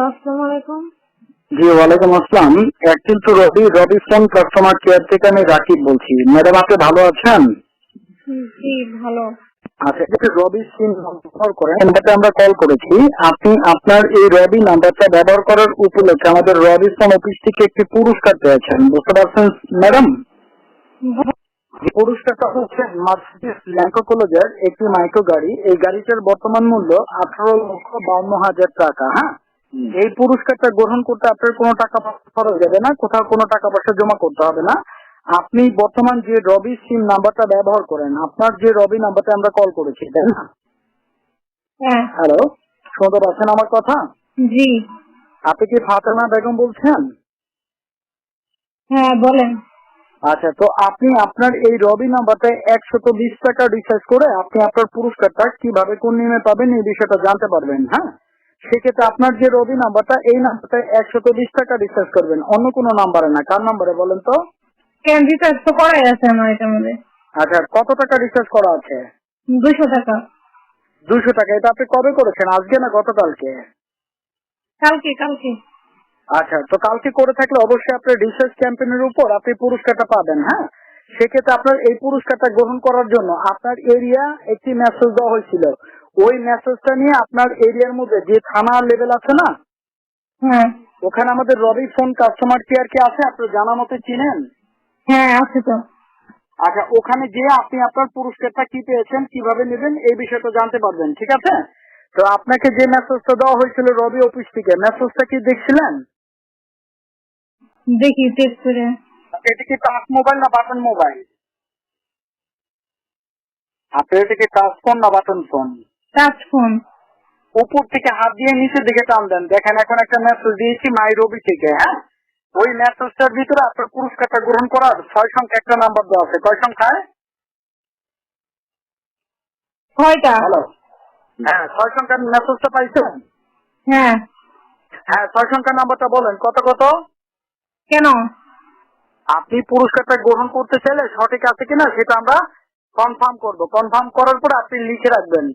Hello, আসসালামু আলাইকুম। জি ওয়ালাইকুম আসসালাম। কিন্তু রবি ফোন কাস্টমার কেয়ার থেকে আমি রাকিব বলছি। ম্যাডাম আপনি ভালো আছেন? জি, ভালো। আচ্ছা, এটা রবি সিম ব্যবহার করেন এটাতে আমরা কল করেছি। আপনি আপনার এই রবি নাম্বারটা ব্যবহার করার উপলক্ষে আমাদের রবি ফোন অফিস থেকে একটি পুরস্কার পেয়েছেন, বুঝতে পারছেন ম্যাডাম? পুরস্কারটা হচ্ছে মার্সিডিজ ল্যাঙ্কোকোলজের একটি মাইক্রো গাড়ি। এই গাড়িটার বর্তমান মূল্য 18,52,000 টাকা। হ্যাঁ, এই পুরস্কারটা গ্রহণ করতে আপনার কোনো টাকা পয়সা খরচ যাবে না, কোথাও কোনো টাকা পয়সা জমা করতে হবে না। আপনি বর্তমান যে রবি সিম নাম্বারটা ব্যবহার করেন, আপনার যে রবি নাম্বারটা আমরা কল করেছি, তাই না? হ্যাঁ। হ্যালো, শুনতে পাচ্ছেন আমার কথা? জি। আপনি কি ফাতেমা বেগম বলছেন? হ্যাঁ, বলেন। আচ্ছা, তো আপনি আপনার এই রবি নাম্বারটায় 120 টাকা রিচার্জ করে আপনি আপনার পুরস্কারটা কিভাবে কোন নিয়মে পাবেন এই বিষয়টা জানতে পারবেন। হ্যাঁ, সেক্ষেত্রে আপনার যে রবি নাম্বারটা, এই নাম্বারটায় 120 টাকা রিচার্জ করবেন, অন্য কোনো নাম্বারে না। কার নাম্বারে বলেন তো? কেন, রিচার্জ তো করাই আছে আমার এটার মধ্যে। আচ্ছা, কত টাকা রিচার্জ করা আছে? 200 টাকা। 200 টাকা। এটা আপনি কবে করেছেন, আজকে না গতকালকে? কালকে। আচ্ছা, তো কালকে করে থাকলে অবশ্যই আপনার রিসার্চ ক্যাম্পেইনের উপর আপনি পুরস্কারটা পাবেন। হ্যাঁ, সেক্ষেত্রে আপনার এই পুরস্কারটা গ্রহণ করার জন্য আপনার এরিয়া একটি মেসেজ দেওয়া হয়েছিল। ওই মেসেজটা নিয়ে আপনার এরিয়ার মধ্যে যে থানা লেভেল আছে না, হ্যাঁ। ওখানে আমাদের রবি ফোন কাস্টমার কেয়ার কে আছে, আপনি জানা মতে চিনেন? হ্যাঁ, আছে তো। আচ্ছা, ওখানে গিয়ে আপনি আপনার পুরস্কারটা কি পেয়েছেন, কিভাবে নেবেন এই বিষয়টা জানতে পারবেন। ঠিক আছে? তো আপনাকে যে মেসেজটা দেওয়া হয়েছিল রবি অফিস থেকে, মেসেজটা কি দেখছিলেন? দেখি চেক করে। এটা কি টাচ মোবাইল না বাটন মোবাইল? আপনার এটা কি টাচ ফোন না বাটন ফোন? Touch phone. উপর থেকে হাত দিয়ে নিচের দিকে টান দেন, দেখেন এখন একটা মেসেজ দিয়েছি মাই রবি থেকে। হ্যাঁ, ওই মেসেজটার ভিতরে আপনার পুরস্কারটা গ্রহণ করার 6 সংখ্যা একটা নাম্বার দেওয়া আছে। কয় সংখ্যায়? 6টা। হ্যালো, হ্যাঁ 6 সংখ্যার মেসেজটা পাইছেন? হ্যাঁ। হ্যাঁ, 6 সংখ্যার নাম্বারটা বলেন কত কত? কেন? আপনি পুরস্কারটা গ্রহণ করতে চাইলে সঠিক আছে কিনা সেটা আমরা কনফার্ম করব। কনফার্ম করার পর আপনি লিখে রাখবেন।